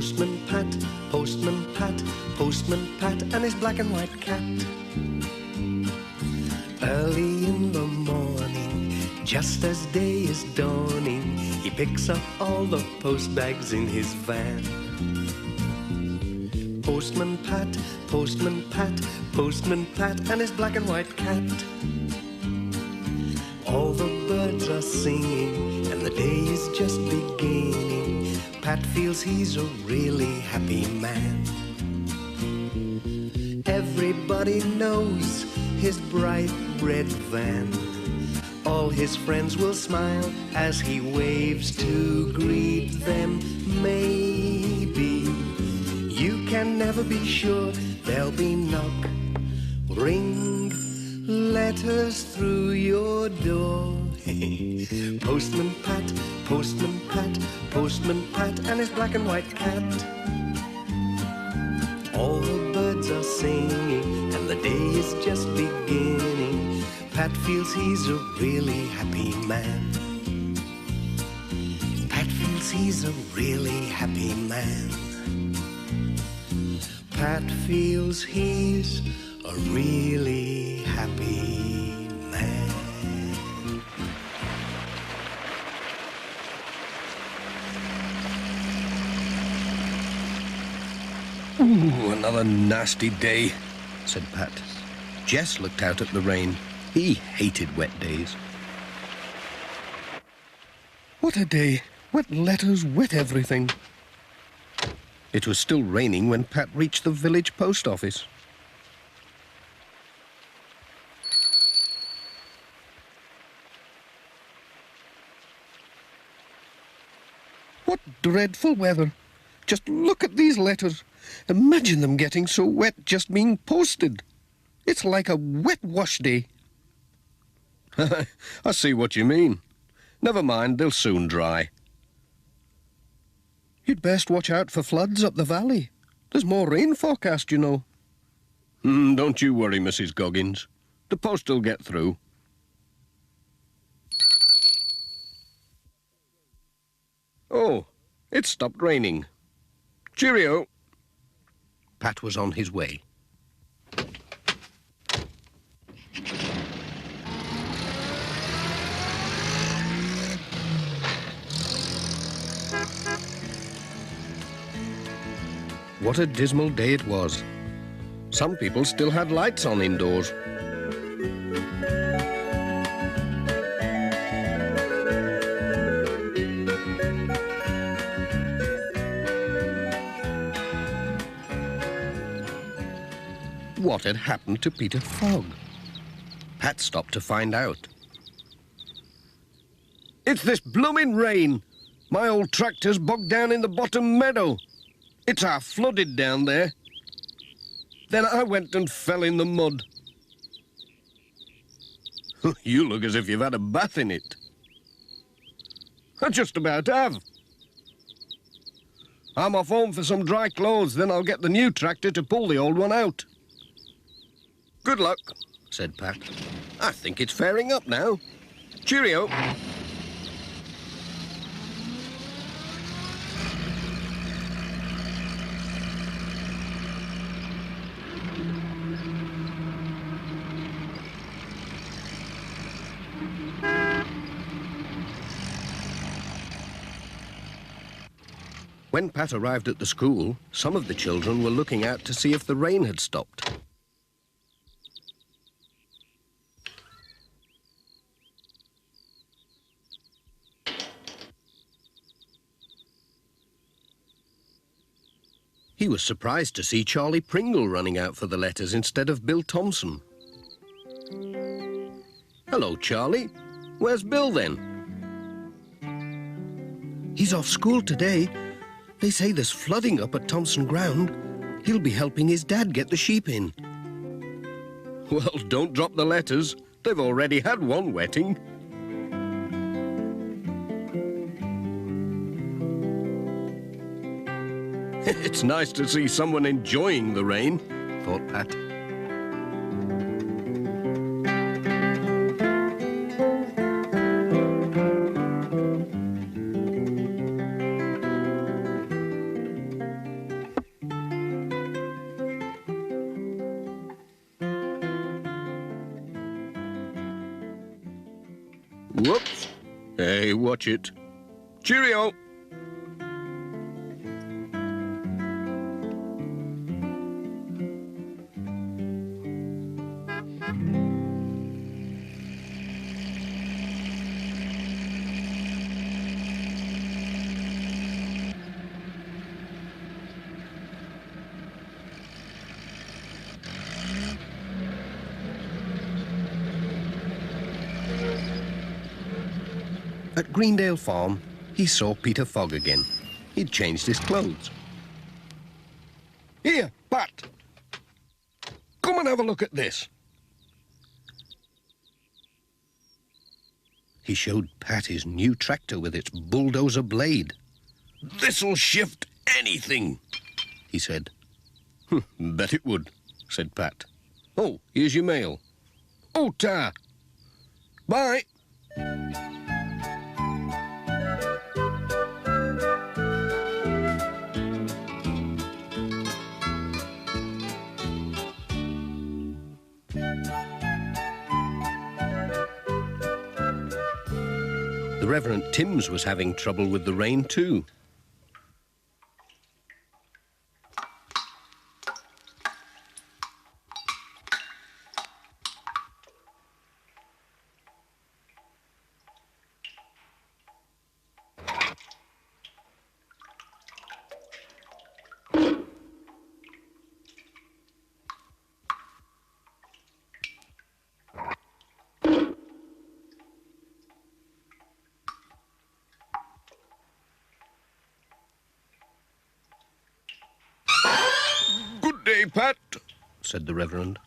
Postman Pat, Postman Pat, Postman Pat, and his black and white cat. Early in the morning, just as day is dawning, he picks up all the post bags in his van. Postman Pat, Postman Pat, Postman Pat, and his black and white cat. All the birds are singing, and the day is just beginning. Pat feels he's a really happy man. Everybody knows his bright red van. All his friends will smile as he waves to greet them. Maybe you can never be sure. There'll be knock, ring, letters through your door. Postman Pat, Postman Pat, Postman Pat, and his black and white cat. All the birds are singing, and the day is just beginning. Pat feels he's a really happy man. Pat feels he's a really happy man. Pat feels he's a really happy man. Ooh, another nasty day, said Pat. Jess looked out at the rain. He hated wet days. What a day. Wet letters, wet everything. It was still raining when Pat reached the village post office. What dreadful weather. Just look at these letters. Imagine them getting so wet just being posted. It's like a wet wash day. I see what you mean. Never mind, they'll soon dry. You'd best watch out for floods up the valley. There's more rain forecast, you know. Don't you worry, Mrs. Goggins. The post will get through. Oh, it stopped raining. Cheerio. Pat was on his way. What a dismal day it was. Some people still had lights on indoors. What had happened to Peter Fogg? Pat stopped to find out. It's this blooming rain. My old tractor's bogged down in the bottom meadow. It's half flooded down there. Then I went and fell in the mud. You look as if you've had a bath in it. I just about have. I'm off home for some dry clothes, then I'll get the new tractor to pull the old one out. Good luck, said Pat. I think it's fairing up now. Cheerio. When Pat arrived at the school, some of the children were looking out to see if the rain had stopped. He was surprised to see Charlie Pringle running out for the letters instead of Bill Thompson. Hello, Charlie. Where's Bill, then? He's off school today. They say there's flooding up at Thompson Ground. He'll be helping his dad get the sheep in. Well, don't drop the letters. They've already had one wetting. It's nice to see someone enjoying the rain, thought Pat. Whoops. Hey, watch it. Cheerio. At Greendale Farm, he saw Peter Fogg again. He'd changed his clothes. Here, Pat. Come and have a look at this. He showed Pat his new tractor with its bulldozer blade. This'll shift anything, he said. Bet it would, said Pat. Oh, here's your mail. Oh, ta. Bye. The Reverend Timms was having trouble with the rain too. Good day, Pat, said the Reverend.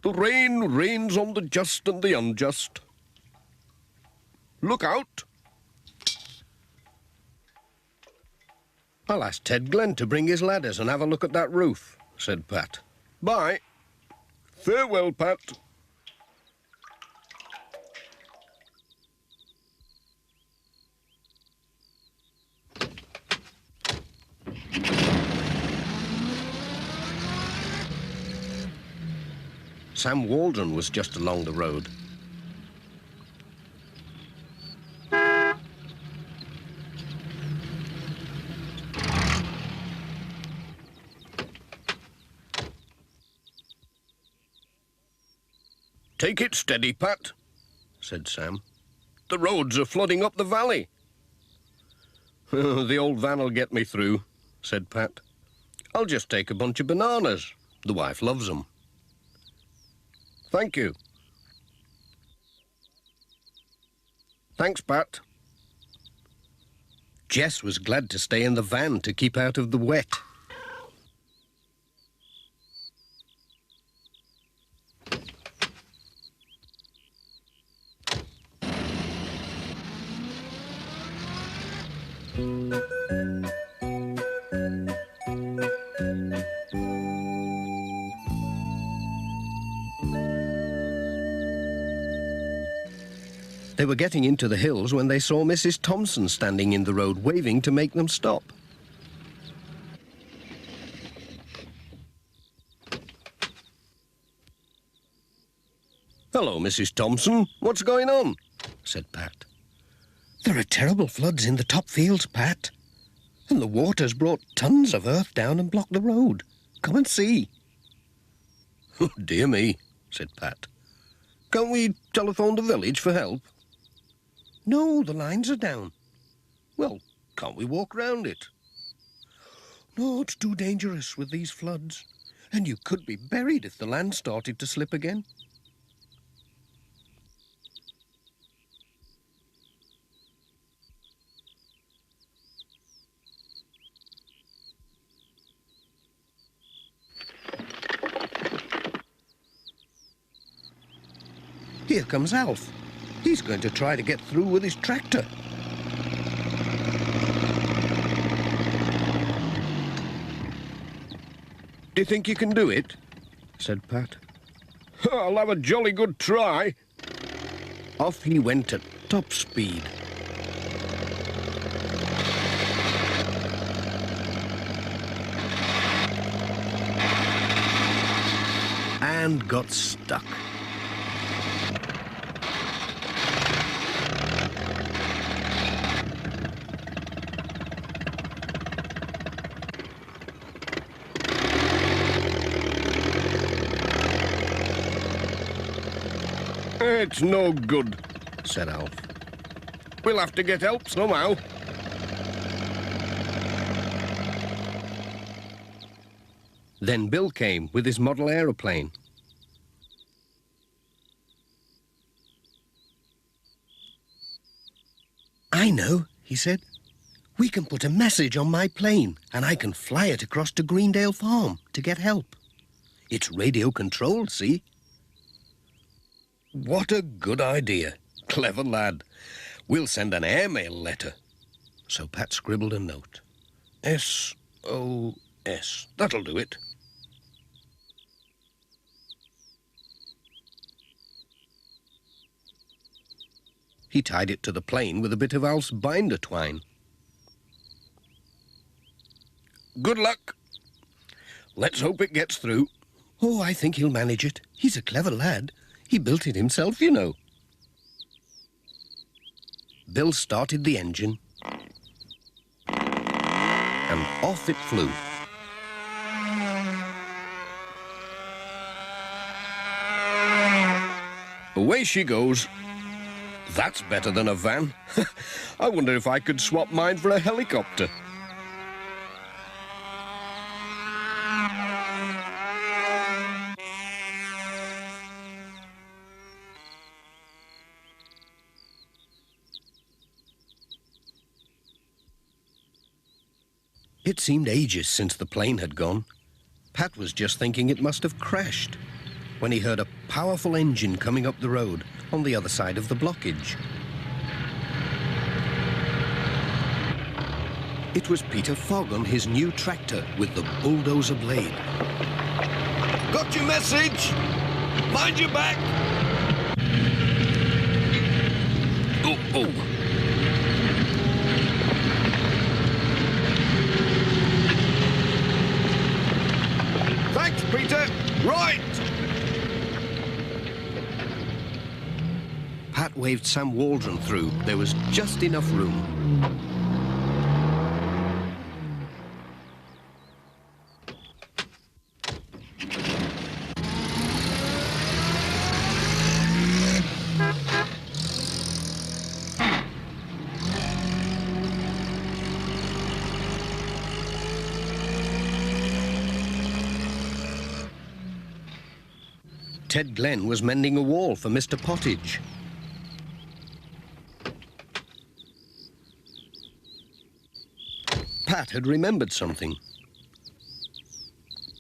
The rain rains on the just and the unjust. Look out. I'll ask Ted Glenn to bring his ladders and have a look at that roof, said Pat. Bye. Farewell, Pat. Sam Waldron was just along the road. Take it steady, Pat, said Sam. The roads are flooding up the valley. The old van'll get me through, said Pat. I'll just take a bunch of bananas. The wife loves 'em. Thank you. Thanks, Pat. Jess was glad to stay in the van to keep out of the wet. They were getting into the hills when they saw Mrs. Thompson standing in the road, waving to make them stop. Hello, Mrs. Thompson. What's going on? Said Pat. There are terrible floods in the top fields, Pat. And the water's brought tons of earth down and blocked the road. Come and see. Oh, dear me, said Pat. Can't we telephone the village for help? No, the lines are down. Well, can't we walk round it? No, it's too dangerous with these floods. And you could be buried if the land started to slip again. Here comes Alf. He's going to try to get through with his tractor. Do you think you can do it? Said Pat. I'll have a jolly good try. Off he went at top speed. and got stuck. It's no good, said Alf. We'll have to get help somehow. Then Bill came with his model aeroplane. I know, he said. We can put a message on my plane and I can fly it across to Greendale Farm to get help. It's radio controlled, see? What a good idea. Clever lad. We'll send an airmail letter. So Pat scribbled a note. S-O-S. That'll do it. He tied it to the plane with a bit of Alf's binder twine. Good luck. Let's hope it gets through. Oh, I think he'll manage it. He's a clever lad. He built it himself, you know. Bill started the engine, and off it flew. Away she goes. That's better than a van. I wonder if I could swap mine for a helicopter. It seemed ages since the plane had gone. Pat was just thinking it must have crashed when he heard a powerful engine coming up the road on the other side of the blockage. It was Peter Fogg on his new tractor with the bulldozer blade. Got your message. Mind your back. Oh. Thanks, Peter. Right. Pat waved Sam Waldron through. There was just enough room. Ted Glenn was mending a wall for Mr. Pottage. Pat had remembered something.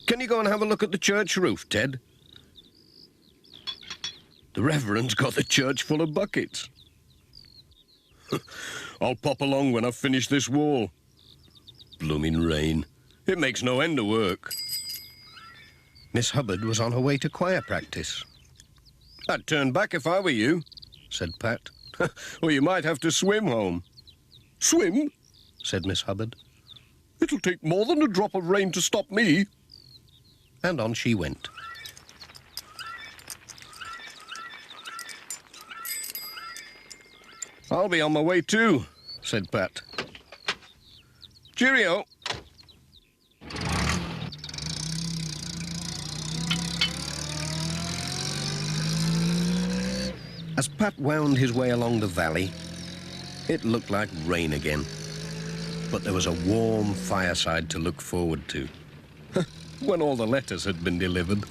Can you go and have a look at the church roof, Ted? The Reverend's got the church full of buckets. I'll pop along when I've finished this wall. Blooming rain. It makes no end of work. Miss Hubbard was on her way to choir practice. I'd turn back if I were you, said Pat. Or you might have to swim home. Swim? Said Miss Hubbard. It'll take more than a drop of rain to stop me. And on she went. I'll be on my way too, said Pat. Cheerio. As Pat wound his way along the valley, it looked like rain again. But there was a warm fireside to look forward to. When all the letters had been delivered.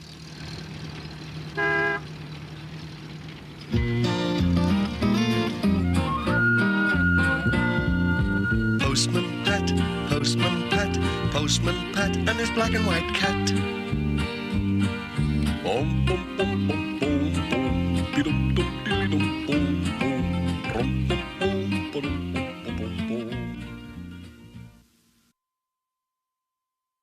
Postman Pat, Postman Pat, Postman Pat, and his black and white cat. Bum, bum, bum, bum, bum, bum, dee-dum, dum, dee-dum.